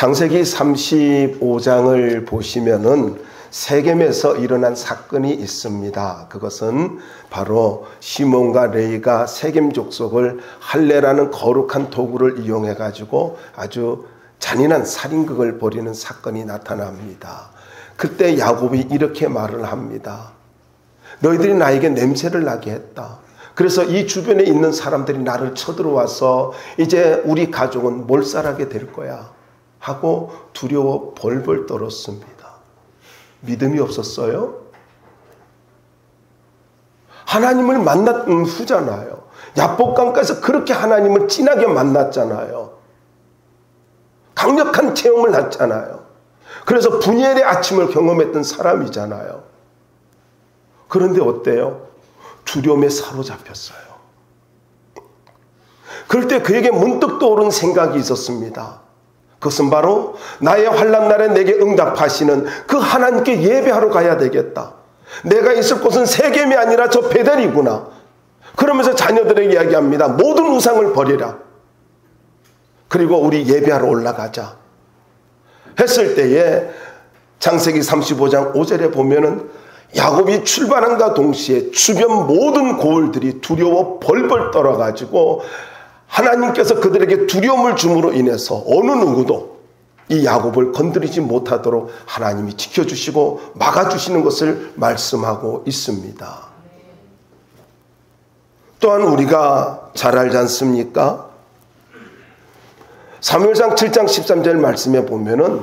창세기 35장을 보시면은 세겜에서 일어난 사건이 있습니다. 그것은 바로 시몬과 레위가 세겜 족속을 할례라는 거룩한 도구를 이용해 가지고 아주 잔인한 살인극을 벌이는 사건이 나타납니다. 그때 야곱이 이렇게 말을 합니다. 너희들이 나에게 냄새를 나게 했다. 그래서 이 주변에 있는 사람들이 나를 쳐들어와서 이제 우리 가족은 몰살하게 될 거야 하고 두려워 벌벌 떨었습니다. 믿음이 없었어요? 하나님을 만난 후잖아요. 야복강가에서 그렇게 하나님을 진하게 만났잖아요. 강력한 체험을 했잖아요. 그래서 분열의 아침을 경험했던 사람이잖아요. 그런데 어때요? 두려움에 사로잡혔어요. 그럴 때 그에게 문득 떠오른 생각이 있었습니다. 그것은 바로 나의 환난 날에 내게 응답하시는 그 하나님께 예배하러 가야 되겠다. 내가 있을 곳은 세겜이 아니라 저 베델이구나. 그러면서 자녀들에게 이야기합니다. 모든 우상을 버리라. 그리고 우리 예배하러 올라가자. 했을 때에 창세기 35장 5절에 보면은 야곱이 출발함과 동시에 주변 모든 고을들이 두려워 벌벌 떨어가지고 하나님께서 그들에게 두려움을 줌으로 인해서 어느 누구도 이 야곱을 건드리지 못하도록 하나님이 지켜주시고 막아주시는 것을 말씀하고 있습니다. 또한 우리가 잘 알지 않습니까? 사무엘상 7장 13절 말씀에 보면은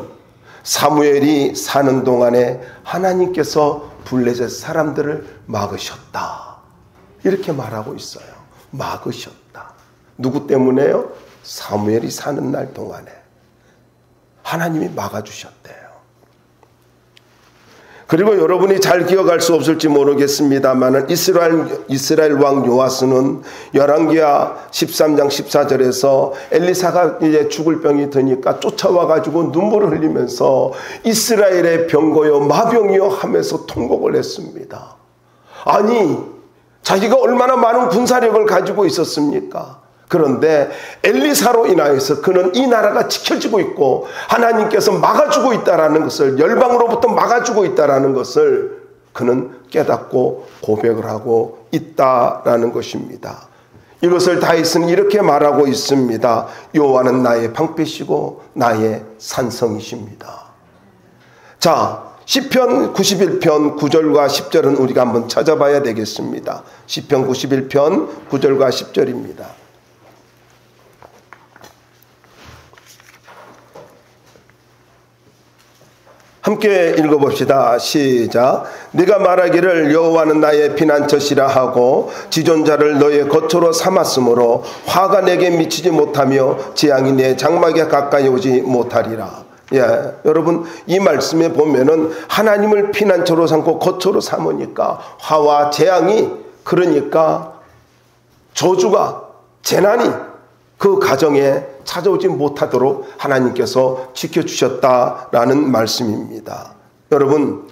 사무엘이 사는 동안에 하나님께서 블레셋 사람들을 막으셨다. 이렇게 말하고 있어요. 막으셨다. 누구 때문에요? 사무엘이 사는 날 동안에 하나님이 막아주셨대요. 그리고 여러분이 잘 기억할 수 없을지 모르겠습니다만 이스라엘 왕 요아스는 열왕기하 13장 14절에서 엘리사가 이제 죽을 병이 드니까 쫓아와가지고 눈물을 흘리면서 이스라엘의 병거여 마병이여 하면서 통곡을 했습니다. 아니 자기가 얼마나 많은 군사력을 가지고 있었습니까? 그런데 엘리사로 인하여서 그는 이 나라가 지켜지고 있고 하나님께서 막아주고 있다라는 것을, 열방으로부터 막아주고 있다라는 것을 그는 깨닫고 고백을 하고 있다라는 것입니다. 이것을 다윗은 이렇게 말하고 있습니다. 여호와는 나의 방패시고 나의 산성이십니다. 자, 시편 91편 9절과 10절은 우리가 한번 찾아봐야 되겠습니다. 시편 91편 9절과 10절입니다. 함께 읽어봅시다. 시작. 네가 말하기를 여호와는 나의 피난처시라 하고 지존자를 너의 거처로 삼았으므로 화가 내게 미치지 못하며 재앙이 내 장막에 가까이 오지 못하리라. 예, 여러분 이 말씀에 보면은 하나님을 피난처로 삼고 거처로 삼으니까 화와 재앙이, 그러니까 저주가, 재난이 그 가정에 찾아오지 못하도록 하나님께서 지켜주셨다라는 말씀입니다. 여러분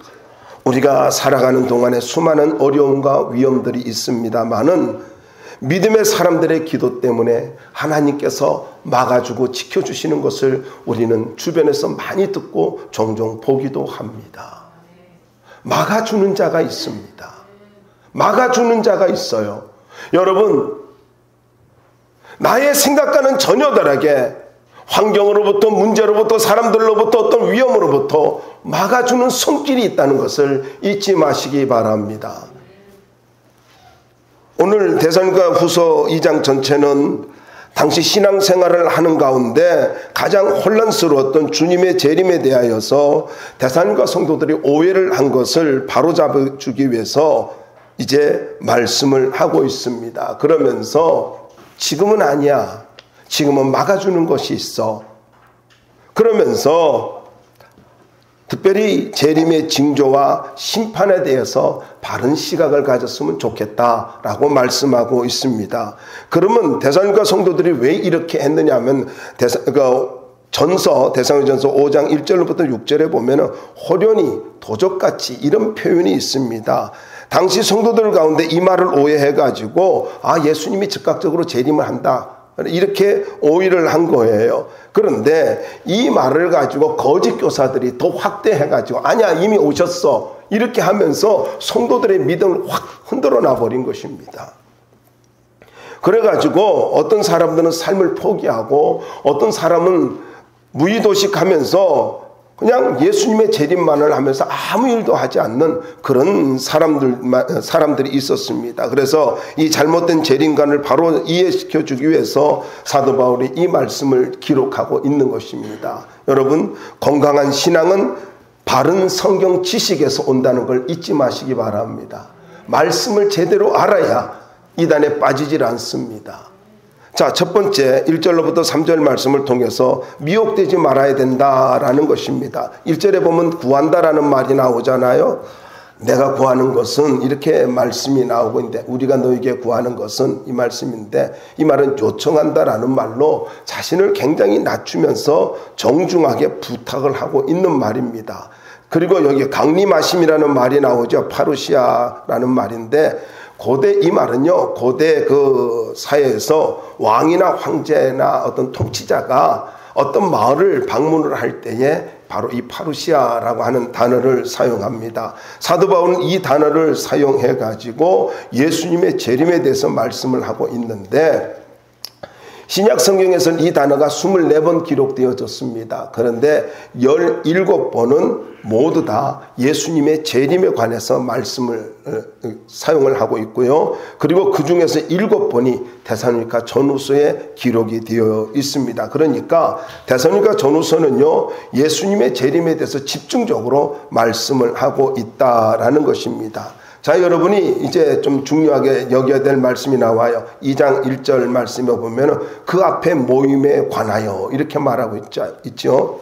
우리가 살아가는 동안에 수많은 어려움과 위험들이 있습니다마는 믿음의 사람들의 기도 때문에 하나님께서 막아주고 지켜주시는 것을 우리는 주변에서 많이 듣고 종종 보기도 합니다. 막아주는 자가 있습니다. 막아주는 자가 있어요. 여러분 나의 생각과는 전혀 다르게 환경으로부터, 문제로부터, 사람들로부터, 어떤 위험으로부터 막아주는 손길이 있다는 것을 잊지 마시기 바랍니다. 오늘 데살로니가후서 2장 전체는 당시 신앙생활을 하는 가운데 가장 혼란스러웠던 주님의 재림에 대하여서 데살로니가 성도들이 오해를 한 것을 바로잡아주기 위해서 이제 말씀을 하고 있습니다. 그러면서 지금은 아니야. 지금은 막아주는 것이 있어. 그러면서 특별히 재림의 징조와 심판에 대해서 바른 시각을 가졌으면 좋겠다라고 말씀하고 있습니다. 그러면 데살로니가 성도들이 왜 이렇게 했느냐 하면 데살로니가전서 5장 1절부터 6절에 보면 호련히 도적같이 이런 표현이 있습니다. 당시 성도들 가운데 이 말을 오해해가지고 예수님이 즉각적으로 재림을 한다 이렇게 오해를 한 거예요. 그런데 이 말을 가지고 거짓 교사들이 더 확대해가지고 아니야 이미 오셨어 이렇게 하면서 성도들의 믿음을 확 흔들어 놔버린 것입니다. 그래가지고 어떤 사람들은 삶을 포기하고 어떤 사람은 무의도식하면서 그냥 예수님의 재림만을 하면서 아무 일도 하지 않는 그런 사람들이 있었습니다. 그래서 이 잘못된 재림관을 바로 이해시켜 주기 위해서 사도 바울이 이 말씀을 기록하고 있는 것입니다. 여러분, 건강한 신앙은 바른 성경 지식에서 온다는 걸 잊지 마시기 바랍니다. 말씀을 제대로 알아야 이단에 빠지질 않습니다. 자, 첫 번째 1절로부터 3절 말씀을 통해서 미혹되지 말아야 된다라는 것입니다. 1절에 보면 구한다라는 말이 나오잖아요. 내가 구하는 것은 이렇게 말씀이 나오고 있는데 우리가 너에게 구하는 것은 이 말씀인데 이 말은 요청한다라는 말로 자신을 굉장히 낮추면서 정중하게 부탁을 하고 있는 말입니다. 그리고 여기 강림하심이라는 말이 나오죠. 파루시아라는 말인데 고대 이 말은요, 고대 그 사회에서 왕이나 황제나 어떤 통치자가 어떤 마을을 방문을 할 때에 바로 이 파루시아라고 하는 단어를 사용합니다. 사도 바울은 이 단어를 사용해 가지고 예수님의 재림에 대해서 말씀을 하고 있는데 신약 성경에서는 이 단어가 24번 기록되어졌습니다. 그런데 17번은 모두 다 예수님의 재림에 관해서 말씀을 사용을 하고 있고요. 그리고 그 중에서 7번이 데살로니가 전후서에 기록이 되어 있습니다. 그러니까 데살로니가 전후서는요, 예수님의 재림에 대해서 집중적으로 말씀을 하고 있다라는 것입니다. 자, 여러분이 이제 좀 중요하게 여겨야 될 말씀이 나와요. 2장 1절 말씀에 보면은 그 앞에 모임에 관하여 이렇게 말하고 있죠.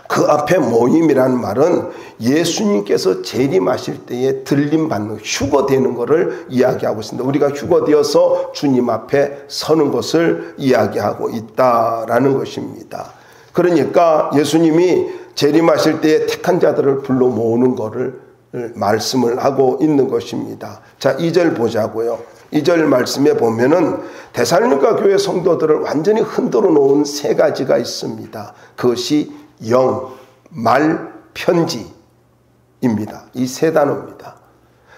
그 앞에 모임이라는 말은 예수님께서 재림하실 때에 들림받는 휴거되는 것을 이야기하고 있습니다. 우리가 휴거되어서 주님 앞에 서는 것을 이야기하고 있다라는 것입니다. 그러니까 예수님이 재림하실 때에 택한 자들을 불러 모으는 것을 말씀을 하고 있는 것입니다. 자, 2절 보자고요. 2절 말씀에 보면은 데살로니가 교회 성도들을 완전히 흔들어 놓은 세 가지가 있습니다. 그것이 영, 말, 편지입니다. 이 세 단어입니다.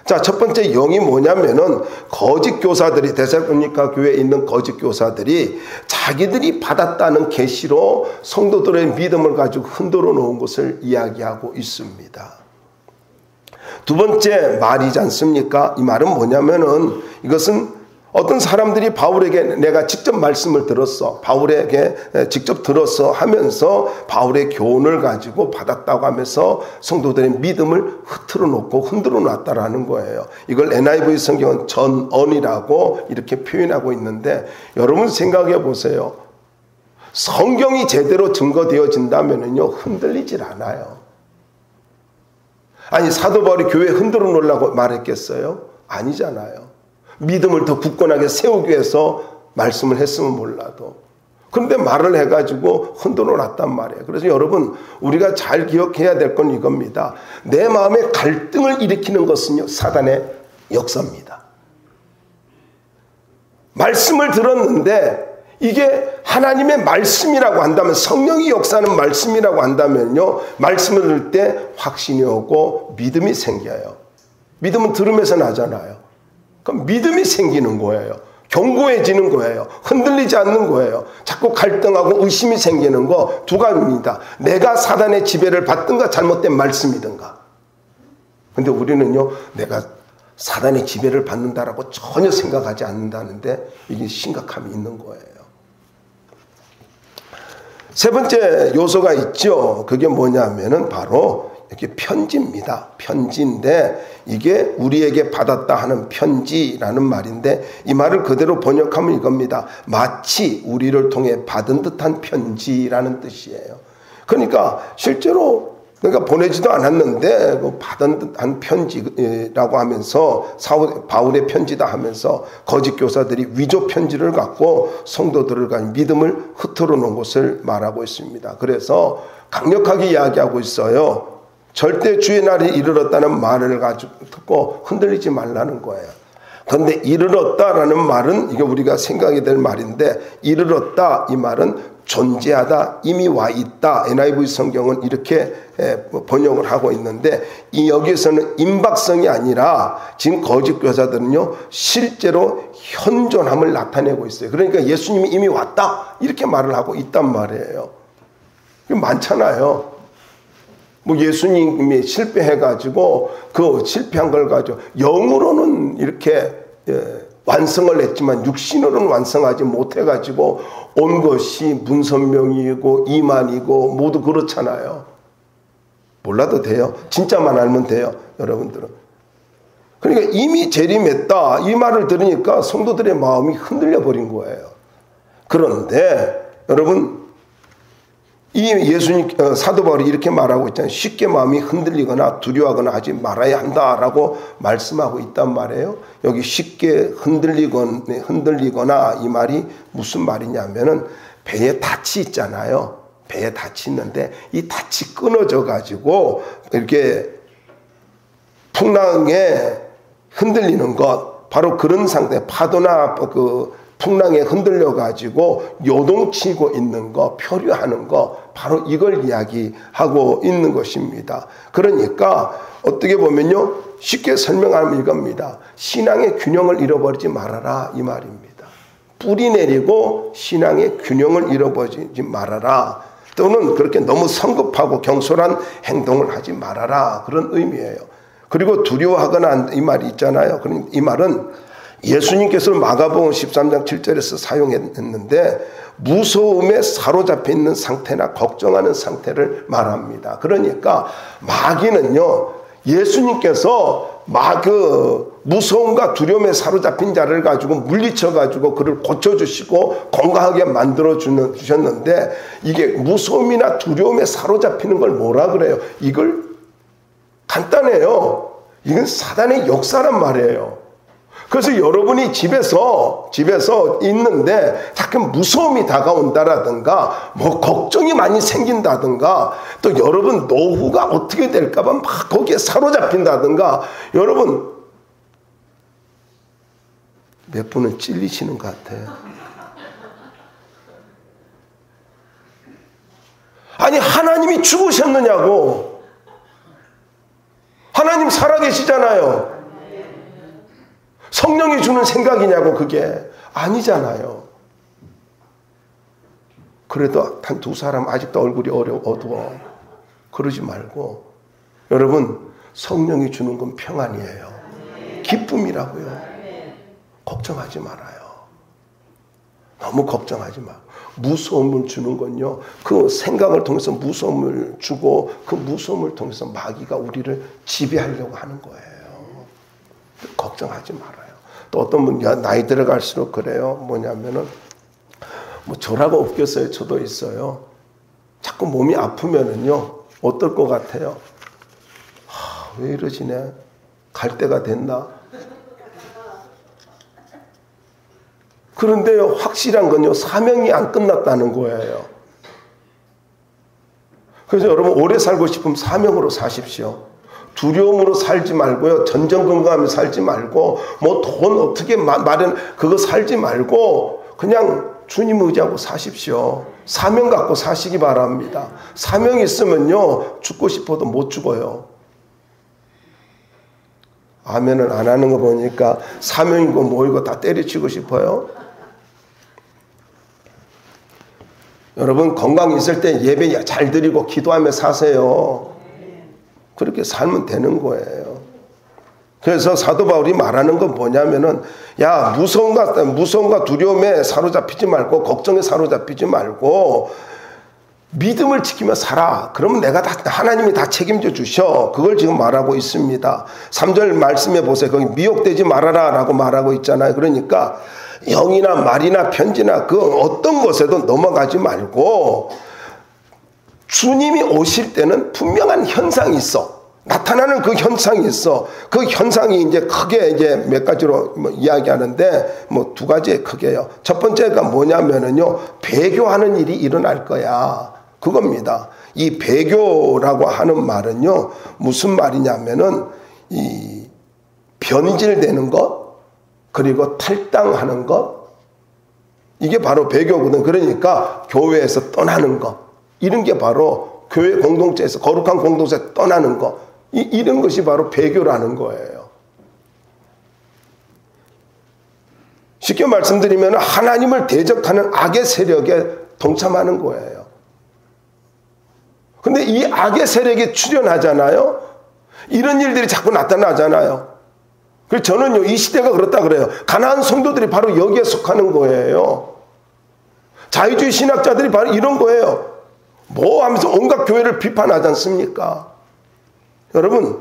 자, 첫 번째 영이 뭐냐면은 거짓 교사들이, 데살로니가 교회에 있는 거짓 교사들이 자기들이 받았다는 계시로 성도들의 믿음을 가지고 흔들어 놓은 것을 이야기하고 있습니다. 두 번째 말이지 않습니까? 이 말은 뭐냐면은 이것은 어떤 사람들이 바울에게 내가 직접 말씀을 들었어, 바울에게 직접 들었어 하면서 바울의 교훈을 가지고 받았다고 하면서 성도들의 믿음을 흐트러 놓고 흔들어 놨다라는 거예요. 이걸 NIV 성경은 전언이라고 이렇게 표현하고 있는데 여러분 생각해 보세요. 성경이 제대로 증거되어진다면은요, 흔들리질 않아요. 아니, 사도 바울이 교회 흔들어 놓으려고 말했겠어요? 아니잖아요. 믿음을 더 굳건하게 세우기 위해서 말씀을 했으면 몰라도. 그런데 말을 해가지고 흔들어 놨단 말이에요. 그래서 여러분, 우리가 잘 기억해야 될 건 이겁니다. 내 마음에 갈등을 일으키는 것은요, 사단의 역사입니다. 말씀을 들었는데 이게 하나님의 말씀이라고 한다면, 성령이 역사하는 말씀이라고 한다면요, 말씀을 들을 때 확신이 오고 믿음이 생겨요. 믿음은 들으면서 나잖아요. 그럼 믿음이 생기는 거예요. 견고해지는 거예요. 흔들리지 않는 거예요. 자꾸 갈등하고 의심이 생기는 거 두 가지입니다. 내가 사단의 지배를 받든가 잘못된 말씀이든가. 근데 우리는요, 내가 사단의 지배를 받는다라고 전혀 생각하지 않는다는데 이게 심각함이 있는 거예요. 세 번째 요소가 있죠. 그게 뭐냐면은 바로 이렇게 편지입니다. 편지인데 이게 우리에게 받았다 하는 편지라는 말인데 이 말을 그대로 번역하면 이겁니다. 마치 우리를 통해 받은 듯한 편지라는 뜻이에요. 그러니까 실제로 그러니까 보내지도 않았는데 받은 듯한 편지라고 하면서 바울의 편지다 하면서 거짓 교사들이 위조 편지를 갖고 성도들을 가진 믿음을 흐트러 놓은 것을 말하고 있습니다. 그래서 강력하게 이야기하고 있어요. 절대 주의 날이 이르렀다는 말을 가지고 듣고 흔들리지 말라는 거예요. 그런데 이르렀다라는 말은 이게 우리가 생각이 될 말인데, 이르렀다 이 말은 존재하다, 이미 와 있다. NIV 성경은 이렇게 번역을 하고 있는데, 이 여기서는 임박성이 아니라 지금 거짓 교사들은요 실제로 현존함을 나타내고 있어요. 그러니까 예수님이 이미 왔다 이렇게 말을 하고 있단 말이에요. 많잖아요. 뭐 예수님이 실패해가지고 그 실패한 걸 가지고 영으로는 이렇게 완성을 했지만 육신으로는 완성하지 못해가지고 온 것이 문선명이고 이만이고 모두 그렇잖아요. 몰라도 돼요. 진짜만 알면 돼요. 여러분들은. 그러니까 이미 재림했다 이 말을 들으니까 성도들의 마음이 흔들려 버린 거예요. 그런데 여러분, 이 예수님 사도 바울이 이렇게 말하고 있잖아요. 쉽게 마음이 흔들리거나 두려워하거나 하지 말아야 한다라고 말씀하고 있단 말이에요. 여기 쉽게 흔들리거나 이 말이 무슨 말이냐면은 배에 닻이 있잖아요. 배에 닻이 있는데 이 닻이 끊어져 가지고 이렇게 풍랑에 흔들리는 것, 바로 그런 상태, 파도나 그 풍랑에 흔들려 가지고 요동치고 있는 거, 표류하는 거, 바로 이걸 이야기하고 있는 것입니다. 그러니까 어떻게 보면요 쉽게 설명하면 이겁니다. 신앙의 균형을 잃어버리지 말아라 이 말입니다. 뿌리 내리고 신앙의 균형을 잃어버리지 말아라, 또는 그렇게 너무 성급하고 경솔한 행동을 하지 말아라, 그런 의미예요. 그리고 두려워하거나 이 말이 있잖아요. 그럼 이 말은 예수님께서 마가복음 13장 7절에서 사용했는데 무서움에 사로잡혀 있는 상태나 걱정하는 상태를 말합니다. 그러니까 마귀는요 예수님께서 그 무서움과 두려움에 사로잡힌 자를 가지고 물리쳐 가지고 그를 고쳐주시고 건강하게 만들어 주셨는데, 이게 무서움이나 두려움에 사로잡히는 걸 뭐라 그래요? 이걸 간단해요. 이건 사단의 역사란 말이에요. 그래서 여러분이 집에서 있는데 자꾸 무서움이 다가온다라든가 뭐 걱정이 많이 생긴다든가, 또 여러분 노후가 어떻게 될까봐 막 거기에 사로잡힌다든가, 여러분 몇 분은 찔리시는 것 같아요. 아니 하나님이 죽으셨느냐고. 하나님 살아계시잖아요. 성령이 주는 생각이냐고. 그게 아니잖아요. 그래도 한 두 사람 아직도 얼굴이 어두워. 그러지 말고, 여러분 성령이 주는 건 평안이에요. 기쁨이라고요. 걱정하지 말아요. 너무 걱정하지 마. 무서움을 주는 건요, 그 생각을 통해서 무서움을 주고 그 무서움을 통해서 마귀가 우리를 지배하려고 하는 거예요. 걱정하지 말아요. 또 어떤 분 나이 들어갈수록 그래요. 뭐냐면은 뭐 저라고 없겠어요. 저도 있어요. 자꾸 몸이 아프면은요 어떨 것 같아요? 왜 이러시네? 갈 때가 됐나? 그런데요 확실한 건요 사명이 안 끝났다는 거예요. 그래서 여러분 오래 살고 싶으면 사명으로 사십시오. 두려움으로 살지 말고요. 전전긍긍하며 살지 말고 뭐 돈 어떻게 그거 살지 말고 그냥 주님 의지하고 사십시오. 사명 갖고 사시기 바랍니다. 사명이 있으면요 죽고 싶어도 못 죽어요. 아멘을 안 하는 거 보니까 사명이고 뭐이고 다 때려치고 싶어요. 여러분 건강 있을 때 예배 잘 드리고 기도하며 사세요. 그렇게 살면 되는 거예요. 그래서 사도 바울이 말하는 건 뭐냐면은, 야 무서움과 두려움에 사로잡히지 말고 걱정에 사로잡히지 말고 믿음을 지키며 살아. 그러면 하나님이 다 책임져 주셔. 그걸 지금 말하고 있습니다. 3절 말씀해 보세요. 거기 미혹되지 말아라 라고 말하고 있잖아요. 그러니까 영이나 말이나 편지나 그 어떤 것에도 넘어가지 말고, 주님이 오실 때는 분명한 현상이 있어. 나타나는 그 현상이 있어. 그 현상이 이제 크게 이제 몇 가지로 이야기하는데 두 가지에 크게요. 첫 번째가 뭐냐면은요, 배교하는 일이 일어날 거야. 그겁니다. 이 배교라고 하는 말은요, 무슨 말이냐면은 이 변질되는 것, 그리고 탈당하는 것, 이게 바로 배교거든. 그러니까 교회에서 떠나는 것, 이런 게 바로 교회 공동체에서, 거룩한 공동체에서 떠나는 것, 이런 것이 바로 배교라는 거예요. 쉽게 말씀드리면 하나님을 대적하는 악의 세력에 동참하는 거예요. 근데 이 악의 세력에 출현하잖아요. 이런 일들이 자꾸 나타나잖아요. 그래서 저는요, 이 시대가 그렇다 그래요. 가난한 성도들이 바로 여기에 속하는 거예요. 자유주의 신학자들이 바로 이런 거예요. 뭐 하면서 온갖 교회를 비판하지 않습니까? 여러분,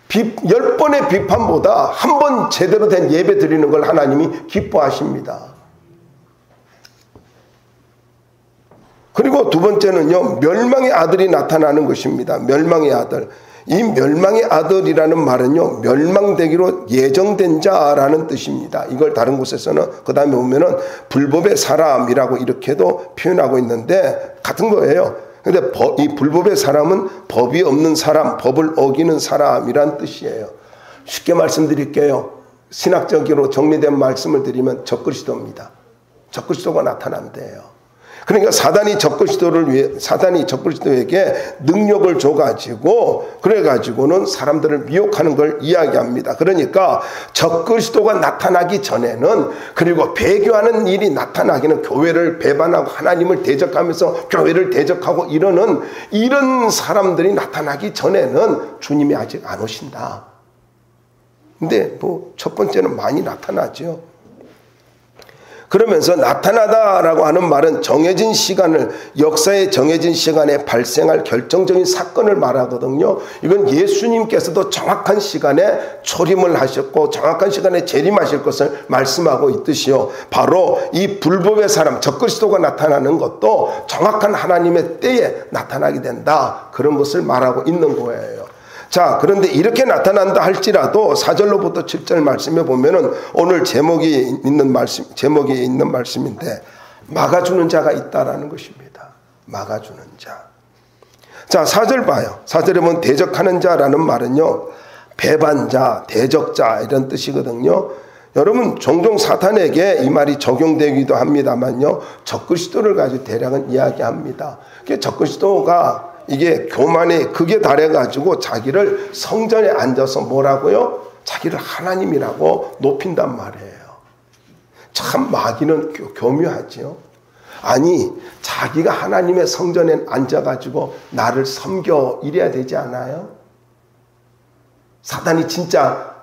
10번의 비판보다 한 번 제대로 된 예배 드리는 걸 하나님이 기뻐하십니다. 그리고 두 번째는요, 멸망의 아들이 나타나는 것입니다. 멸망의 아들. 이 멸망의 아들이라는 말은요, 멸망되기로 예정된 자라는 뜻입니다. 이걸 다른 곳에서는 그 다음에 보면은 불법의 사람이라고 이렇게도 표현하고 있는데 같은 거예요. 근데 이 불법의 사람은 법이 없는 사람, 법을 어기는 사람이란 뜻이에요. 쉽게 말씀드릴게요. 신학적으로 정리된 말씀을 드리면 적그리스도입니다. 적그리스도가 나타난대요. 그러니까 사단이 적그리스도에게 능력을 줘가지고, 그래가지고는 사람들을 미혹하는 걸 이야기합니다. 그러니까 적그리스도가 나타나기 전에는, 그리고 배교하는 일이 나타나기는 교회를 배반하고 하나님을 대적하면서 교회를 대적하고 이런 사람들이 나타나기 전에는 주님이 아직 안 오신다. 근데 뭐 첫 번째는 많이 나타나죠. 그러면서 나타나다라고 하는 말은 정해진 시간을, 역사의 정해진 시간에 발생할 결정적인 사건을 말하거든요. 이건 예수님께서도 정확한 시간에 초림을 하셨고 정확한 시간에 재림하실 것을 말씀하고 있듯이요. 바로 이 불법의 사람, 적그리스도가 나타나는 것도 정확한 하나님의 때에 나타나게 된다. 그런 것을 말하고 있는 거예요. 자, 그런데 이렇게 나타난다 할지라도 4절로부터 7절 말씀에 보면은 오늘 제목이 있는 말씀인데 막아주는 자가 있다라는 것입니다. 막아주는 자. 자, 4절 봐요. 4절에 보면 대적하는 자라는 말은요, 배반자, 대적자 이런 뜻이거든요. 여러분, 종종 사탄에게 이 말이 적용되기도 합니다만요, 적그리스도를 가지고 대략은 이야기합니다. 적그리스도가 이게 교만에 극에 달해가지고 자기를 성전에 앉아서 뭐라고요? 자기를 하나님이라고 높인단 말이에요. 참 마귀는 교묘하지요. 아니, 자기가 하나님의 성전에 앉아가지고 나를 섬겨 이래야 되지 않아요? 사단이 진짜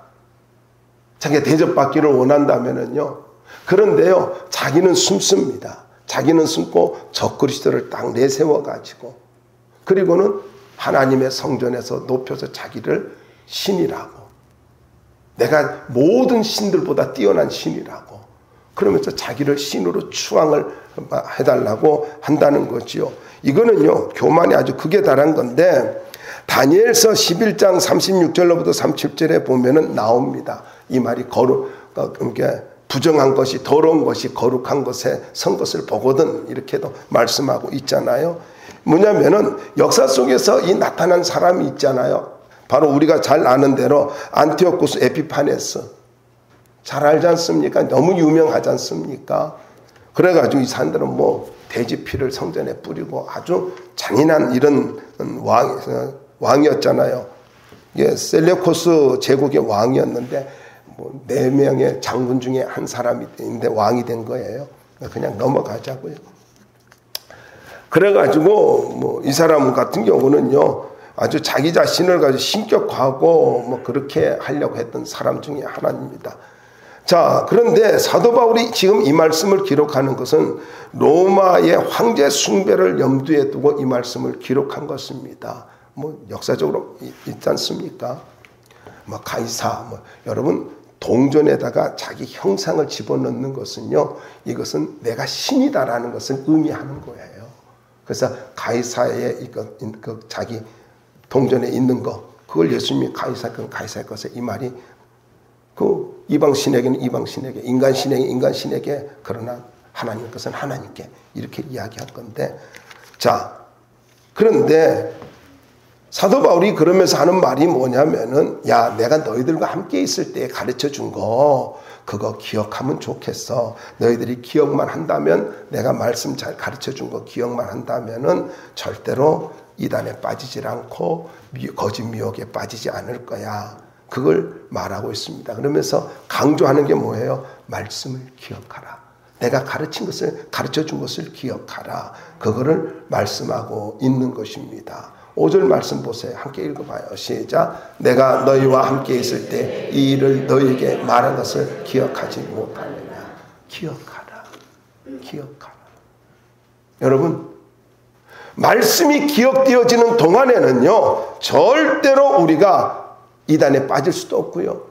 자기가 대접받기를 원한다면은요. 그런데요, 자기는 숨습니다. 자기는 숨고 적그리스도를 딱 내세워가지고, 그리고는 하나님의 성전에서 높여서 자기를 신이라고, 내가 모든 신들보다 뛰어난 신이라고, 그러면서 자기를 신으로 추앙을 해달라고 한다는 거지요. 이거는요, 교만이 아주 극에 달한 건데, 다니엘서 11장 36절로부터 37절에 보면은 나옵니다. 이 말이 부정한 것이, 더러운 것이 거룩한 것에 선 것을 보거든, 이렇게도 말씀하고 있잖아요. 뭐냐면은 역사 속에서 이 나타난 사람이 있잖아요. 바로 우리가 잘 아는 대로 안티오쿠스 에피파네스, 잘 알지 않습니까? 너무 유명하지 않습니까? 그래가지고 이 사람들은 뭐 돼지 피를 성전에 뿌리고 아주 잔인한 이런 왕이었잖아요. 이게 셀레우코스 제국의 왕이었는데 뭐 4명의 장군 중에 한 사람이 있는데 왕이 된 거예요. 그냥 넘어가자고요. 그래가지고 뭐 이 사람 같은 경우는요, 아주 자기 자신을 가지고 신격화하고 뭐 그렇게 하려고 했던 사람 중에 하나입니다. 자, 그런데 사도 바울이 지금 이 말씀을 기록하는 것은 로마의 황제 숭배를 염두에 두고 이 말씀을 기록한 것입니다. 뭐 역사적으로 있지 않습니까? 뭐 가이사, 여러분, 동전에다가 자기 형상을 집어넣는 것은요, 이것은 내가 신이다라는 것을 의미하는 거예요. 그래서 가이사의 그 자기 동전에 있는 거, 그걸 예수님이 가이사의 것에, 이 말이 그 이방신에게는 이방신에게, 인간신에게는 인간신에게, 그러나 하나님 것은 하나님께, 이렇게 이야기한 건데, 자, 그런데 사도 바울이 그러면서 하는 말이 뭐냐면은, 야, 내가 너희들과 함께 있을 때 가르쳐 준 거, 그거 기억하면 좋겠어. 너희들이 기억만 한다면, 내가 말씀 잘 가르쳐 준 거 기억만 한다면은 절대로 이단에 빠지질 않고 거짓 미혹에 빠지지 않을 거야. 그걸 말하고 있습니다. 그러면서 강조하는 게 뭐예요? 말씀을 기억하라. 내가 가르쳐 준 것을 기억하라. 그거를 말씀하고 있는 것입니다. 5절 말씀 보세요. 함께 읽어봐요. 시작. 내가 너희와 함께 있을 때 이 일을 너희에게 말한 것을 기억하지 못하느냐. 기억하라. 기억하라. 여러분, 말씀이 기억되어지는 동안에는요, 절대로 우리가 이단에 빠질 수도 없고요.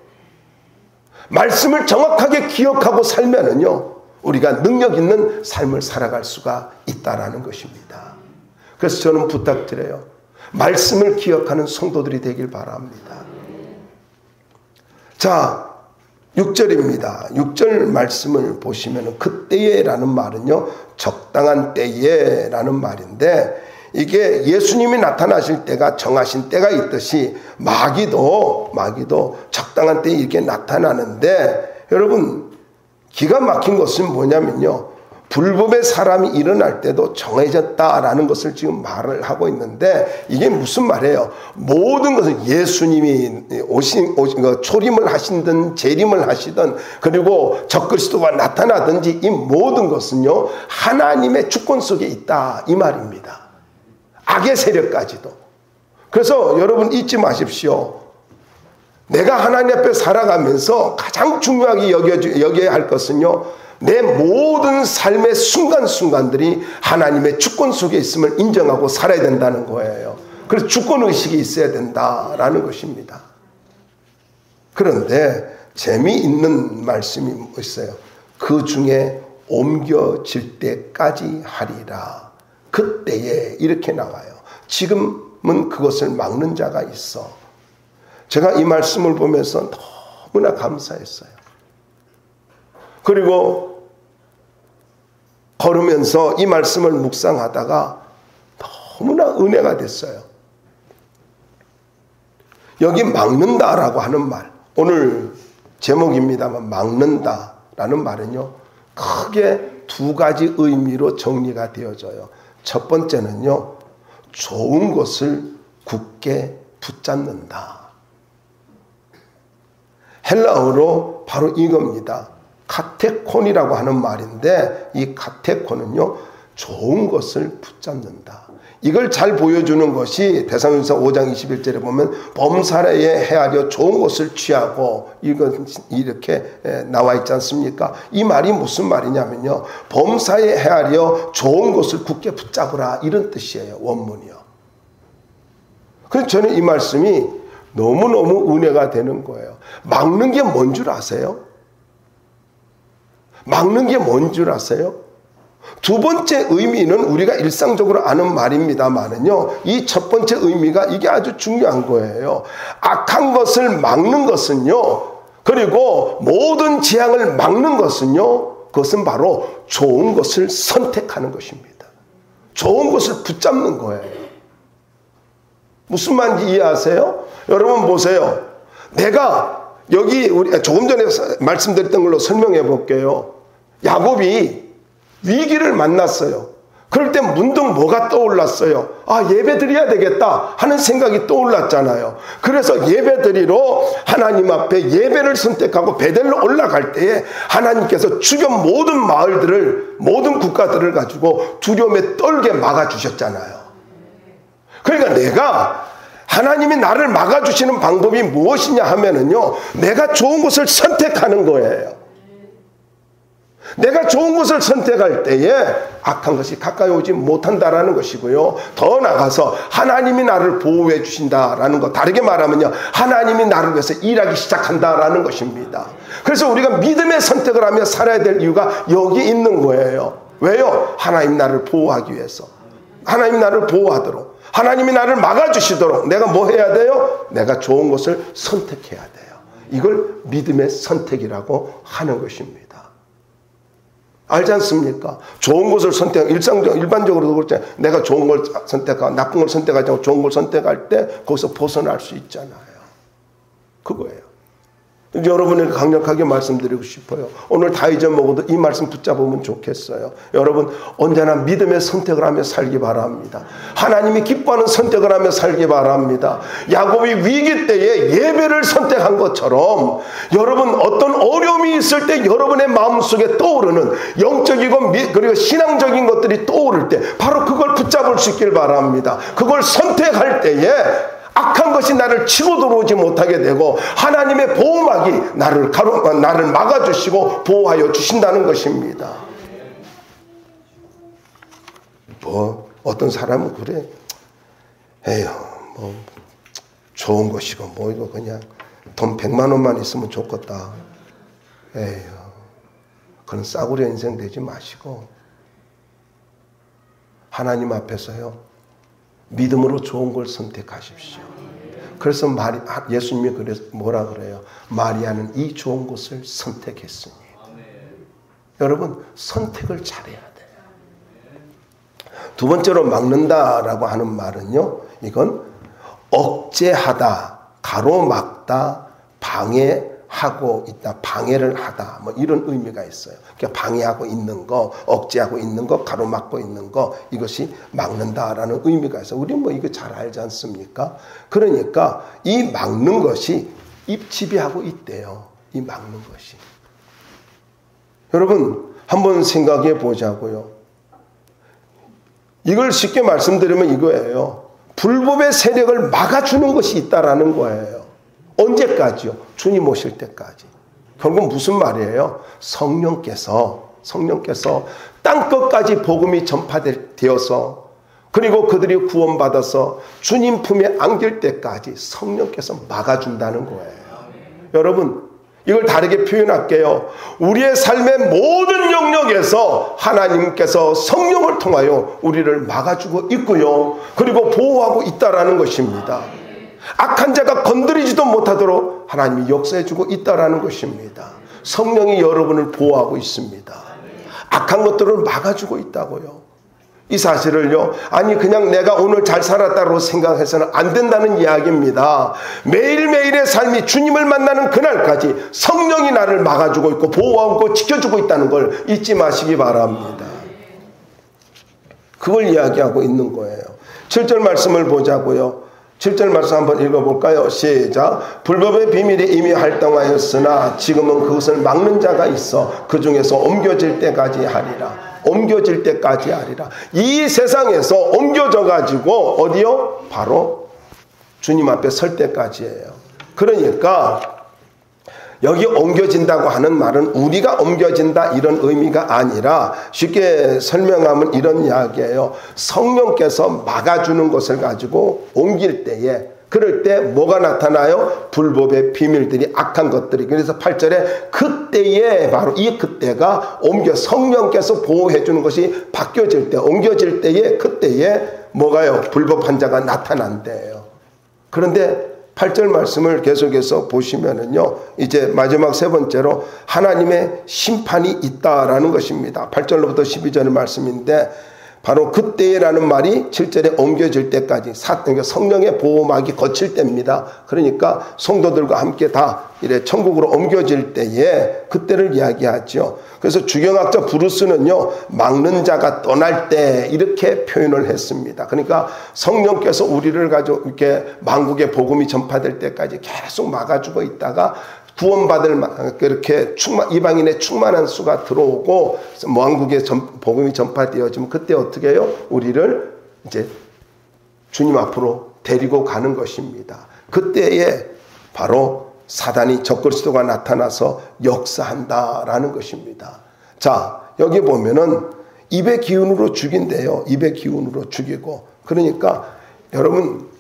말씀을 정확하게 기억하고 살면은요, 우리가 능력 있는 삶을 살아갈 수가 있다라는 것입니다. 그래서 저는 부탁드려요. 말씀을 기억하는 성도들이 되길 바랍니다. 자, 6절입니다. 6절 말씀을 보시면 그때에라는 말은요, 적당한 때에라는 말인데, 이게 예수님이 나타나실 때가 정하신 때가 있듯이 마귀도 적당한 때에 이렇게 나타나는데, 여러분 기가 막힌 것은 뭐냐면요, 불법의 사람이 일어날 때도 정해졌다라는 것을 지금 말을 하고 있는데, 이게 무슨 말이에요? 모든 것은 예수님이 초림을 하시든 재림을 하시든 그리고 적그리스도가 나타나든지 이 모든 것은요, 하나님의 주권 속에 있다 이 말입니다. 악의 세력까지도. 그래서 여러분 잊지 마십시오. 내가 하나님 앞에 살아가면서 가장 중요하게 여겨야 할 것은요, 내 모든 삶의 순간순간들이 하나님의 주권 속에 있음을 인정하고 살아야 된다는 거예요. 그래서 주권의식이 있어야 된다라는 것입니다. 그런데 재미있는 말씀이 있어요. 그 중에 옮겨질 때까지 하리라. 그때에 이렇게 나와요. 지금은 그것을 막는 자가 있어. 제가 이 말씀을 보면서 너무나 감사했어요. 그리고 걸으면서 이 말씀을 묵상하다가 너무나 은혜가 됐어요. 여기 막는다라고 하는 말, 오늘 제목입니다만 막는다라는 말은요, 크게 두 가지 의미로 정리가 되어져요. 첫 번째는요, 좋은 것을 굳게 붙잡는다. 헬라어로 바로 이겁니다. 카테콘이라고 하는 말인데, 이 카테콘은요, 좋은 것을 붙잡는다. 이걸 잘 보여주는 것이 데살로니가서 5장 21절에 보면 범사에 헤아려 좋은 것을 취하고, 이건 이렇게 나와 있지 않습니까? 이 말이 무슨 말이냐면요, 범사에 헤아려 좋은 것을 굳게 붙잡으라, 이런 뜻이에요. 원문이요. 그래서 저는 이 말씀이 너무너무 은혜가 되는 거예요. 막는 게 뭔 줄 아세요? 막는 게 뭔 줄 아세요? 두 번째 의미는 우리가 일상적으로 아는 말입니다만은요, 이 첫 번째 의미가 이게 아주 중요한 거예요. 악한 것을 막는 것은요, 그리고 모든 재앙을 막는 것은요, 그것은 바로 좋은 것을 선택하는 것입니다. 좋은 것을 붙잡는 거예요. 무슨 말인지 이해하세요? 여러분 보세요. 내가 여기 우리 조금 전에 말씀드렸던 걸로 설명해 볼게요. 야곱이 위기를 만났어요. 그럴 때 문득 뭐가 떠올랐어요? 아, 예배 드려야 되겠다 하는 생각이 떠올랐잖아요. 그래서 예배 드리러 하나님 앞에 예배를 선택하고 베델로 올라갈 때에 하나님께서 주변 모든 마을들을, 모든 국가들을 가지고 두려움에 떨게 막아주셨잖아요. 그러니까 내가 하나님이 나를 막아주시는 방법이 무엇이냐 하면은요, 내가 좋은 것을 선택하는 거예요. 내가 좋은 것을 선택할 때에 악한 것이 가까이 오지 못한다라는 것이고요. 더 나아가서 하나님이 나를 보호해 주신다라는 것, 다르게 말하면요, 하나님이 나를 위해서 일하기 시작한다라는 것입니다. 그래서 우리가 믿음의 선택을 하며 살아야 될 이유가 여기 있는 거예요. 왜요? 하나님 나를 보호하기 위해서, 하나님 나를 보호하도록, 하나님이 나를 막아주시도록 내가 뭐 해야 돼요? 내가 좋은 것을 선택해야 돼요. 이걸 믿음의 선택이라고 하는 것입니다. 알지 않습니까? 좋은 것을 일반적으로도 그렇잖아요. 내가 좋은 걸 선택하고 나쁜 걸 선택하지 않고 좋은 걸 선택할 때 거기서 벗어날 수 있잖아요. 그거예요. 여러분에게 강력하게 말씀드리고 싶어요. 오늘 다 잊어먹어도 이 말씀 붙잡으면 좋겠어요. 여러분 언제나 믿음의 선택을 하며 살기 바랍니다. 하나님이 기뻐하는 선택을 하며 살기 바랍니다. 야곱이 위기 때에 예배를 선택한 것처럼 여러분 어떤 어려움이 있을 때 여러분의 마음속에 떠오르는 영적이고 그리고 신앙적인 것들이 떠오를 때 바로 그걸 붙잡을 수 있길 바랍니다. 그걸 선택할 때에 악한 것이 나를 치고 들어오지 못하게 되고 하나님의 보호막이 나를 막아주시고 보호하여 주신다는 것입니다. 뭐 어떤 사람은 그래, 에휴 뭐 좋은 것이고 뭐 이거 그냥 돈 100만 원만 있으면 좋겠다. 에휴 그런 싸구려 인생 되지 마시고 하나님 앞에서요 믿음으로 좋은 걸 선택하십시오. 그래서 예수님이 그래서 뭐라 그래요? 마리아는 이 좋은 것을 선택했으니. 여러분 선택을 잘해야 돼요. 두 번째로 막는다라고 하는 말은요, 이건 억제하다, 가로막다, 방해하고 있다, 방해를 하다, 뭐 이런 의미가 있어요. 그러니까 방해하고 있는 거, 억제하고 있는 거, 가로막고 있는 거, 이것이 막는다라는 의미가 있어요. 우리 뭐 이거 잘 알지 않습니까? 그러니까 이 막는 것이 지배하고 있대요. 이 막는 것이. 여러분 한번 생각해 보자고요. 이걸 쉽게 말씀드리면 이거예요. 불법의 세력을 막아주는 것이 있다라는 거예요. 언제까지요? 주님 오실 때까지. 결국 무슨 말이에요? 성령께서 땅끝까지 복음이 전파되어서 그리고 그들이 구원받아서 주님 품에 안길 때까지 성령께서 막아준다는 거예요. 여러분 이걸 다르게 표현할게요. 우리의 삶의 모든 영역에서 하나님께서 성령을 통하여 우리를 막아주고 있고요. 그리고 보호하고 있다라는 것입니다. 악한 자가 건드리지도 못하도록 하나님이 역사해주고 있다라는 것입니다. 성령이 여러분을 보호하고 있습니다. 악한 것들을 막아주고 있다고요. 이 사실을요, 아니 그냥 내가 오늘 잘 살았다고 생각해서는 안 된다는 이야기입니다. 매일매일의 삶이 주님을 만나는 그날까지 성령이 나를 막아주고 있고 보호하고 지켜주고 있다는 걸 잊지 마시기 바랍니다. 그걸 이야기하고 있는 거예요. 7절 말씀을 보자고요. 7절 말씀 한번 읽어볼까요? 시작. 불법의 비밀이 이미 활동하였으나 지금은 그것을 막는 자가 있어 그 중에서 옮겨질 때까지 하리라. 옮겨질 때까지 하리라. 이 세상에서 옮겨져 가지고 어디요? 바로 주님 앞에 설 때까지예요. 그러니까 여기 옮겨진다고 하는 말은 우리가 옮겨진다 이런 의미가 아니라 쉽게 설명하면 이런 이야기예요. 성령께서 막아주는 것을 가지고 옮길 때에 그럴 때 뭐가 나타나요? 불법의 비밀들이 악한 것들이. 그래서 8절에 그때에 바로 이 그때가 성령께서 보호해 주는 것이 바뀌어질 때 옮겨질 때에 그때에 뭐가요? 불법한 자가 나타난대요. 그런데 8절 말씀을 계속해서 보시면은요, 이제 마지막 세 번째로 하나님의 심판이 있다라는 것입니다. 8절로부터 12절의 말씀인데 바로 그때라는 말이 7절에 옮겨질 때까지 그러니까 성령의 보호막이 거칠 때입니다. 그러니까 성도들과 함께 다 이래 천국으로 옮겨질 때에 그때를 이야기하죠. 그래서 주경학자 브루스는요, 막는 자가 떠날 때 이렇게 표현을 했습니다. 그러니까 성령께서 우리를 가지고 이렇게 만국의 복음이 전파될 때까지 계속 막아주고 있다가 구원받을 그렇게 이방인의 충만한 수가 들어오고 만국의 복음이 전파되어지면 그때 어떻게 해요? 우리를 이제 주님 앞으로 데리고 가는 것입니다. 그때에 바로 사단이 적그리스도가 나타나서 역사한다라는 것입니다. 자, 여기 보면은 입의 기운으로 죽인대요. 입의 기운으로 죽이고. 그러니까 여러분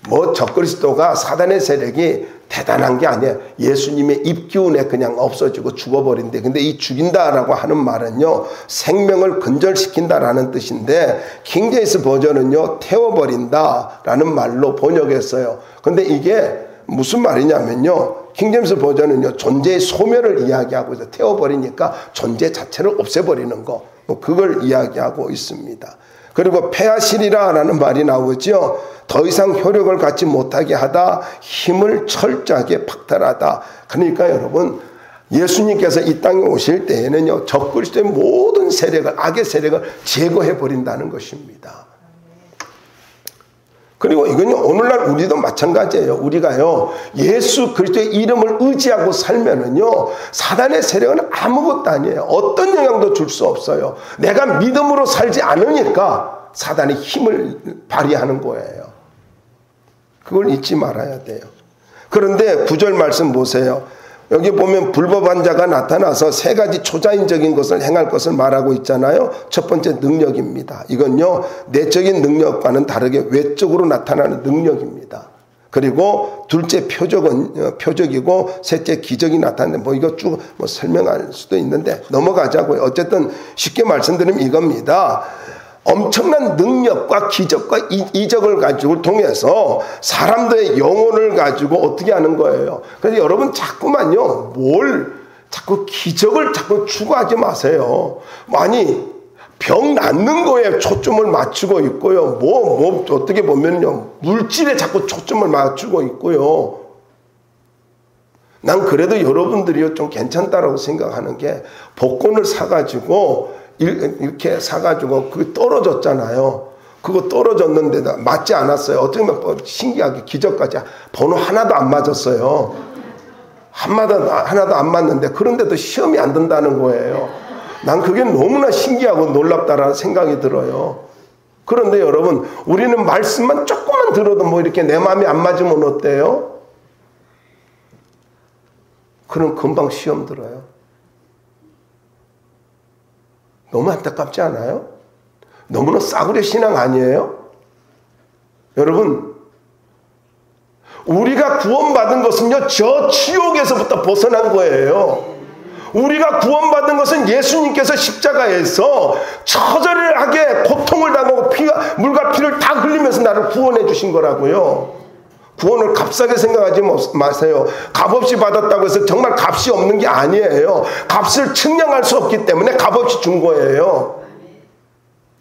뭐 적그리스도가 사단의 세력이 대단한 게 아니에요. 예수님의 입기운에 그냥 없어지고 죽어버린대. 근데 이 죽인다라고 하는 말은요, 생명을 근절시킨다라는 뜻인데 킹제임스 버전은요, 태워버린다라는 말로 번역했어요. 근데 이게 무슨 말이냐면요, 킹제임스 버전은요, 존재의 소멸을 이야기하고 있어요. 태워버리니까 존재 자체를 없애버리는 거, 그걸 이야기하고 있습니다. 그리고 패하시리라 라는 말이 나오죠. 더 이상 효력을 갖지 못하게 하다 힘을 철저하게 박탈하다. 그러니까 여러분 예수님께서 이 땅에 오실 때에는요 적그리스도의 모든 세력을 악의 세력을 제거해 버린다는 것입니다. 그리고 이건요 오늘날 우리도 마찬가지예요. 우리가요 예수 그리스도의 이름을 의지하고 살면은요 사단의 세력은 아무것도 아니에요. 어떤 영향도 줄 수 없어요. 내가 믿음으로 살지 않으니까 사단의 힘을 발휘하는 거예요. 그걸 잊지 말아야 돼요. 그런데 9절 말씀 보세요. 여기 보면 불법한 자가 나타나서 세 가지 초자연적인 것을 행할 것을 말하고 있잖아요. 첫 번째 능력입니다. 이건요 내적인 능력과는 다르게 외적으로 나타나는 능력입니다. 그리고 둘째 표적이고 셋째 기적이 나타나는 뭐 이거 쭉 뭐 설명할 수도 있는데 넘어가자고요. 어쨌든 쉽게 말씀드리면 이겁니다. 엄청난 능력과 기적과 이적을 가지고 통해서 사람들의 영혼을 가지고 어떻게 하는 거예요. 그래서 여러분 자꾸만요 자꾸 기적을 자꾸 추구하지 마세요. 아니 병 낫는 거에 초점을 맞추고 있고요. 뭐 어떻게 보면요 물질에 자꾸 초점을 맞추고 있고요. 난 그래도 여러분들이 좀 괜찮다라고 생각하는 게 복권을 사가지고 이렇게 사가지고 그게 떨어졌잖아요. 그거 떨어졌는데 맞지 않았어요. 어떻게 보면 신기하게 기적까지 번호 하나도 안 맞았어요. 하나도 안 맞는데 그런데도 시험이 안 된다는 거예요. 난 그게 너무나 신기하고 놀랍다라는 생각이 들어요. 그런데 여러분 우리는 말씀만 조금만 들어도 뭐 이렇게 내 마음이 안 맞으면 어때요? 그럼 금방 시험 들어요. 너무 안타깝지 않아요? 너무나 싸구려 신앙 아니에요? 여러분 우리가 구원받은 것은요 저 지옥에서부터 벗어난 거예요. 우리가 구원받은 것은 예수님께서 십자가에서 처절하게 고통을 당하고 물과 피를 다 흘리면서 나를 구원해 주신 거라고요. 구원을 값싸게 생각하지 마세요. 값없이 받았다고 해서 정말 값이 없는 게 아니에요. 값을 측량할 수 없기 때문에 값없이 준 거예요.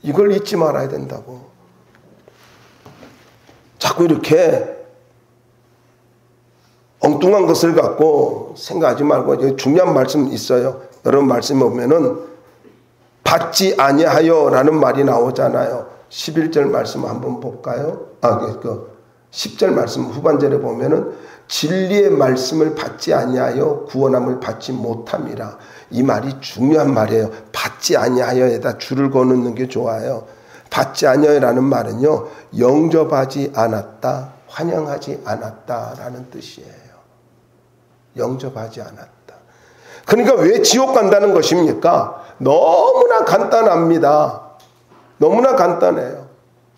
이걸 잊지 말아야 된다고. 자꾸 이렇게 엉뚱한 것을 갖고 생각하지 말고 중요한 말씀 있어요. 여러분 말씀에 보면은 받지 아니하여 라는 말이 나오잖아요. 11절 말씀 한번 볼까요? 10절 말씀 후반절에 보면은 진리의 말씀을 받지 아니하여 구원함을 받지 못함이라. 이 말이 중요한 말이에요. 받지 아니하여에다 줄을 거는 게 좋아요. 받지 아니하여라는 말은요 영접하지 않았다, 환영하지 않았다라는 뜻이에요. 영접하지 않았다. 그러니까 왜 지옥 간다는 것입니까? 너무나 간단합니다. 너무나 간단해요.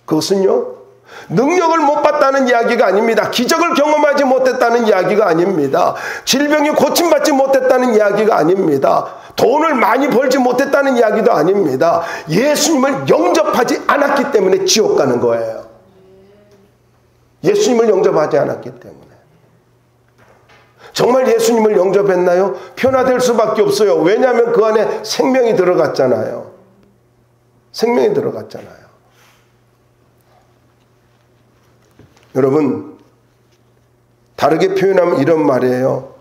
그것은요 능력을 못 받다는 이야기가 아닙니다. 기적을 경험하지 못했다는 이야기가 아닙니다. 질병이 고침받지 못했다는 이야기가 아닙니다. 돈을 많이 벌지 못했다는 이야기도 아닙니다. 예수님을 영접하지 않았기 때문에 지옥 가는 거예요. 예수님을 영접하지 않았기 때문에. 정말 예수님을 영접했나요? 변화될 수밖에 없어요. 왜냐하면 그 안에 생명이 들어갔잖아요. 생명이 들어갔잖아요. 여러분 다르게 표현하면 이런 말이에요.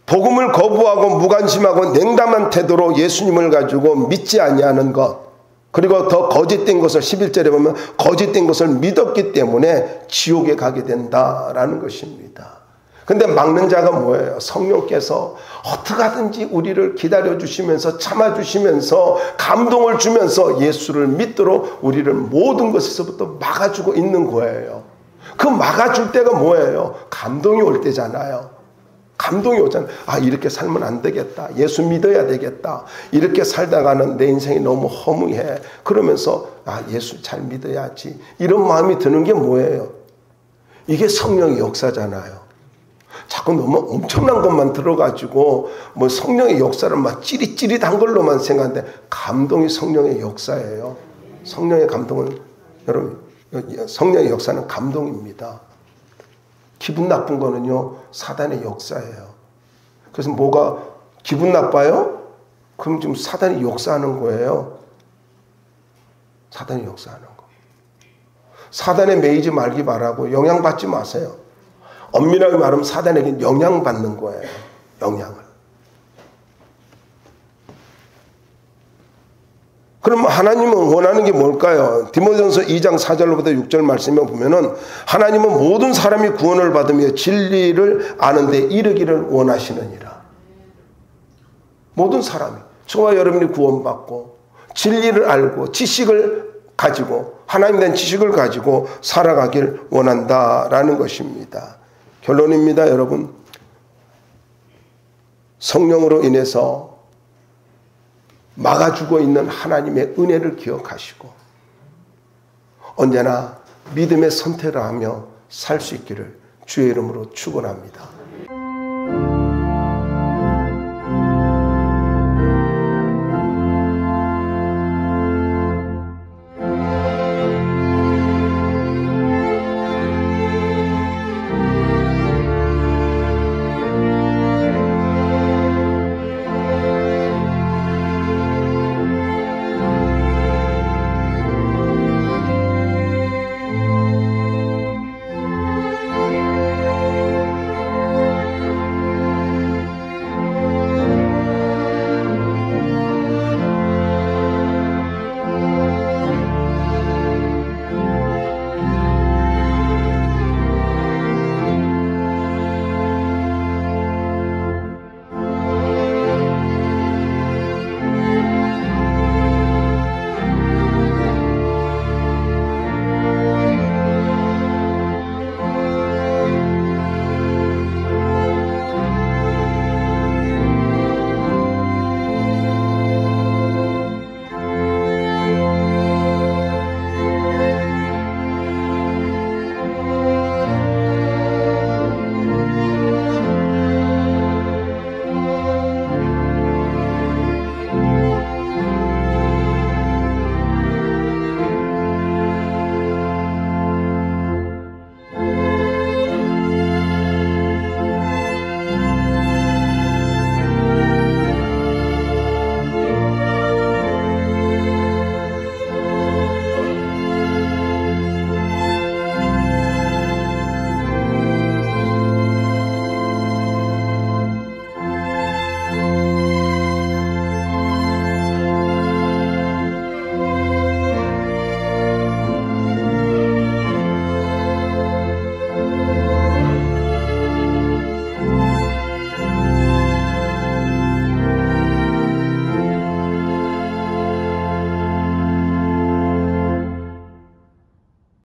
복음을 거부하고 무관심하고 냉담한 태도로 예수님을 가지고 믿지 아니하는 것, 그리고 더 거짓된 것을 11절에 보면 거짓된 것을 믿었기 때문에 지옥에 가게 된다라는 것입니다. 근데 막는 자가 뭐예요? 성령께서 어떻게 하든지 우리를 기다려주시면서 참아주시면서 감동을 주면서 예수를 믿도록 우리를 모든 것에서부터 막아주고 있는 거예요. 그 막아줄 때가 뭐예요? 감동이 올 때잖아요. 감동이 오잖아요. 아, 이렇게 살면 안 되겠다. 예수 믿어야 되겠다. 이렇게 살다가는 내 인생이 너무 허무해. 그러면서 아, 예수 잘 믿어야지. 이런 마음이 드는 게 뭐예요? 이게 성령의 역사잖아요. 자꾸 너무 엄청난 것만 들어가지고 뭐 성령의 역사를 막 찌릿찌릿한 걸로만 생각하는데 감동이 성령의 역사예요. 성령의 감동은 여러분 성령의 역사는 감동입니다. 기분 나쁜 거는요 사단의 역사예요. 그래서 뭐가 기분 나빠요? 그럼 지금 사단이 역사하는 거예요. 사단이 역사하는 거. 사단에 매이지 말기 바라고 영향받지 마세요. 엄밀하게 말하면 사단에게 영향받는 거예요. 영향을. 그럼 하나님은 원하는 게 뭘까요? 디모데전서 2장 4절로부터 6절 말씀에 보면은 하나님은 모든 사람이 구원을 받으며 진리를 아는 데 이르기를 원하시느니라. 모든 사람이, 저와 여러분이 구원받고 진리를 알고 지식을 가지고 하나님에 대한 지식을 가지고 살아가길 원한다라는 것입니다. 결론입니다, 여러분. 성령으로 인해서 막아주고 있는 하나님의 은혜를 기억하시고 언제나 믿음의 선택을 하며 살 수 있기를 주의 이름으로 축원합니다.